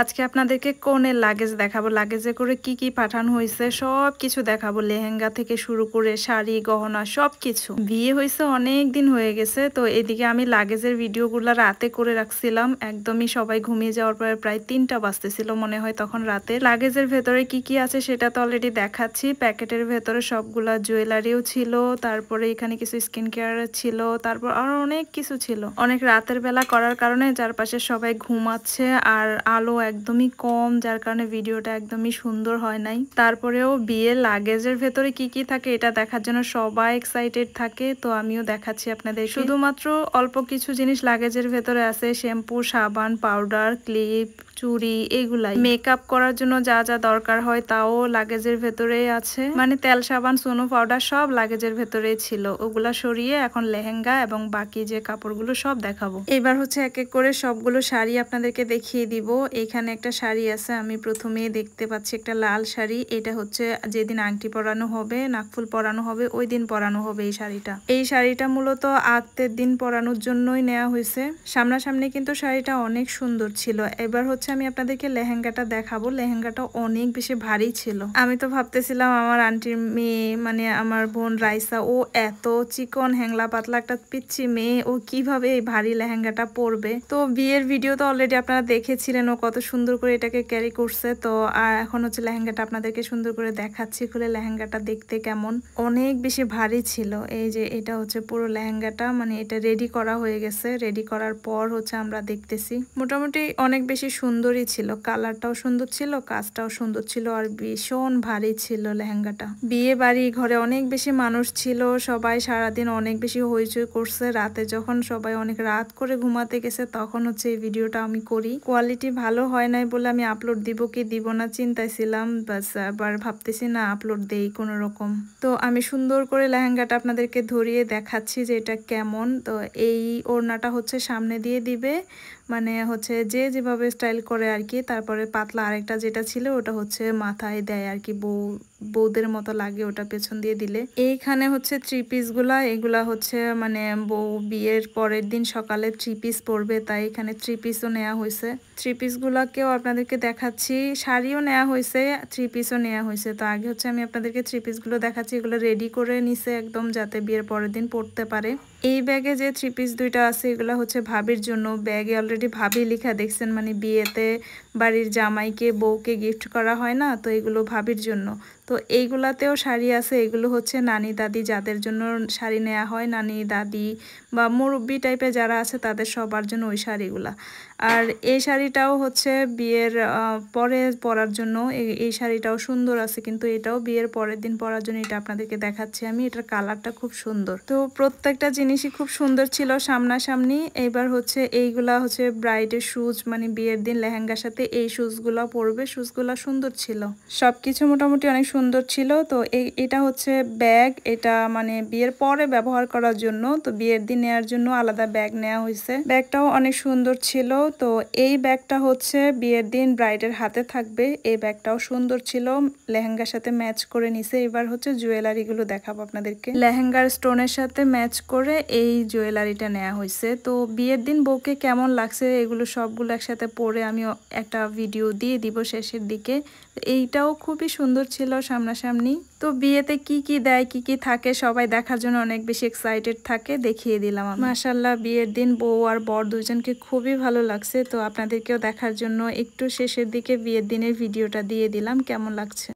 আজকে আপনাদেরকে কনের লাগেজ দেখাবো। লাগেজে করে কি কি পাঠানো হয়েছে সব কিছু দেখাবো। লেহেঙ্গা থেকে শুরু করে শাড়ি গহনা সব কিছু। বিয়ে হয়েছে অনেক দিন হয়ে গেছে, তো এদিকে আমি লাগেজের ভিডিওগুলো রাতে করে রাখছিলাম। একদমই সবাই ঘুমিয়ে যাওয়ার পরে প্রায় 3টা বাজতেছিল মনে হয় তখন রাতে। লাগেজের ভেতরে কি কি আছে সেটা তো অলরেডি দেখাচ্ছি। প্যাকেটের ভেতরে সবগুলা জুয়েলারিও ছিল, তারপরে এখানে কিছু স্কিন কেয়ার ছিল, তারপর আরো অনেক কিছু ছিল। অনেক রাতের বেলা করার কারণে চারপাশে সবাই ঘুমাচ্ছে আর আলো একদমই কম, যার কারণে ভিডিওটা একদমই সুন্দর হয় নাই। তারপরেও বিয়ের লাগেজের ভেতরে কি কি থাকে এটা দেখার জন্য সবাই এক্সাইটেড থাকে, তো আমিও দেখাচ্ছি আপনাদের। শুধুমাত্র অল্প কিছু জিনিস লাগেজের ভেতরে আছে, শ্যাম্পু, সাবান, পাউডার, ক্লিপ, চুড়ি, এগুলাই। মেকআপ করার জন্য যা যা দরকার হয় তাও লাগেজের ভেতরেই আছে, মানে তেল, সাবান, সোনো পাউডার সব লাগেজের ভেতরেই ছিল। ওগুলা সরিয়ে এখন লেহেঙ্গা এবং বাকি যে কাপড়গুলো সব দেখাবো। এবার হচ্ছে এক এক করে সবগুলো শাড়ি আপনাদেরকে দেখিয়ে দিব। এখানে একটা শাড়ি আছে, আমি প্রথমেই দেখতে পাচ্ছি একটা লাল শাড়ি। এটা হচ্ছে যেদিন আংটি পরানো হবে, নাকফুল পরানো হবে, ওই দিন পরানো হবে এই শাড়িটা। এই শাড়িটা মূলত আক্তের দিন পরানোর জন্যই নেওয়া হয়েছে। সামনাসামনি কিন্তু শাড়িটা অনেক সুন্দর ছিল। এবার হচ্ছে আমি আপনাদেরকে লেহেঙ্গাটা দেখাবো। লেহেঙ্গাটা অনেক বেশি ভারী ছিল। আমি তো ভাবতেছিলাম আমার আন্টির মেয়ে, মানে আমার বোন রাইসা, ও এত চিকন হ্যাংলা পাতলা একটা পিচ্ছি মেয়ে, ও কিভাবে এই ভারী লেহেঙ্গাটা পরবে। তো বিয়ের ভিডিও তো অলরেডি আপনারা দেখেছিলেন ও কত সুন্দর করে এটাকে ক্যারি করছে। তো আর এখন হচ্ছে লেহেঙ্গাটা আপনাদেরকে সুন্দর করে দেখাচ্ছি খুলে। লেহেঙ্গাটা দেখতে কেমন, অনেক বেশি ভারী ছিল। এই যে এটা হচ্ছে পুরো লেহেঙ্গাটা, মানে এটা রেডি করা হয়ে গেছে। রেডি করার পর হচ্ছে আমরা দেখতেছি মোটামুটি অনেক বেশি সুন্দরই ছিল। কালারটাও সুন্দর ছিল, কাজটাও সুন্দর ছিল, আর ভীষণ ভারী ছিল লেহেঙ্গাটা। বিয়ে বাড়ি ঘরে অনেক বেশি মানুষ ছিল, সবাই সারাদিন অনেক বেশি হইচই করছে। রাতে যখন সবাই অনেক রাত করে ঘুমাতে গেছে তখন হচ্ছে এই ভিডিওটা আমি করি। কোয়ালিটি ভালো হয় নাই বলে আমি আপলোড দিব কি দিব না চিন্তায় ছিলাম, বাস আবার ভাবতেছি না আপলোড দেই কোনো রকম। তো আমি সুন্দর করে লেহেঙ্গাটা আপনাদেরকে ধরিয়ে দেখাচ্ছি যে এটা কেমন। তো এই ওড়নাটা হচ্ছে সামনে দিয়ে দিবে, মানে হচ্ছে যে যেভাবে স্টাইল করে আর কি। তারপরে পাতলা আরেকটা যেটা ছিল ওটা হচ্ছে মাথায় দেয় আর কি, বউদের মতো লাগে, ওটা পেছন দিয়ে দিলে। এইখানে হচ্ছে থ্রি পিস গুলা, এগুলা হচ্ছে মানে বউ বিয়ের পরের দিন সকালে থ্রি পিস পরবে, তাই এখানে থ্রি পিসও নেওয়া হয়েছে। থ্রি পিস গুলাকেও আপনাদেরকে দেখাচ্ছি, শাড়িও নেওয়া হয়েছে, থ্রি পিসও নেওয়া হয়েছে। তো আগে হচ্ছে আমি আপনাদেরকে থ্রি পিস গুলো দেখাচ্ছি। এগুলো রেডি করে নিছে একদম, যাতে বিয়ের পরের দিন পরতে পারে। এই ব্যাগে যে থ্রি পিস দুইটা আছে এগুলো হচ্ছে ভাবির জন্য। ব্যাগে অলরেডি ভাবি লেখা দেখছেন, মানে বিয়েতে বাড়ির জামাইকে বউকে গিফট করা হয় না, তো এগুলো ভাবির জন্য। তো এইগুলাতেও শাড়ি আছে, এগুলো হচ্ছে নানি দাদি যাদের জন্য শাড়ি নেওয়া হয়, নানি দাদি বা মুরব্বি টাইপের যারা আছে তাদের সবার জন্য ওই শাড়িগুলা। আর এই শাড়িটাও হচ্ছে বিয়ের পরে পরার জন্য। এই শাড়িটাও সুন্দর আছে, কিন্তু এটাও বিয়ের পরের দিন পরার জন্য। এটা আপনাদেরকে দেখাচ্ছি আমি, এটার কালারটা খুব সুন্দর। তো প্রত্যেকটা জিনিসই খুব সুন্দর ছিল সামনাসামনি। এবার হচ্ছে এইগুলা হচ্ছে ব্রাইডের শুজ, মানে বিয়ের দিন লেহেঙ্গার সাথে এই শুজগুলা পরবে। শুজগুলা সুন্দর ছিল, সবকিছু মোটামুটি অনেক সুন্দর ছিল। তো এটা হচ্ছে ব্যাগ, এটা মানে বিয়ের পরে ব্যবহার করার জন্য। তো বিয়ের দিন নেওয়ার জন্য আলাদা ব্যাগ নেওয়া হয়েছে। ব্যাগটাও অনেক সুন্দর ছিল। তো এই ব্যাগটা হচ্ছে বিয়ের দিন ব্রাইডের হাতে থাকবে। এই ব্যাগটাও সুন্দর ছিল, লেহেঙ্গার সাথে ম্যাচ করে নিছে। এবার হচ্ছে জুয়েলারি গুলো দেখাবো আপনাদেরকে। লেহেঙ্গার স্টোনের সাথে ম্যাচ করে এই জুয়েলারিটা নেওয়া হয়েছে। তো বিয়ের দিন বউকে কেমন লাগছে এগুলো সবগুলো একসাথে পরে আমি একটা ভিডিও দিয়ে দিব শেষের দিকে। এইটাও খুবই সুন্দর ছিল সামনাসামনি। তো বিয়েতে কি কি দেয়, কি কি থাকে সবাই দেখার জন্য অনেক বেশি এক্সাইটেড থাকে, দেখিয়ে দিলাম। মাশাআল্লাহ বিয়ের দিন বউ আর বর দুজনকে খুবই ভালো লাগছে। তো আপনাদেরকেও দেখার জন্য একটু শেষের দিকে বিয়ের দিনের ভিডিওটা দিয়ে দিলাম, কেমন লাগছে।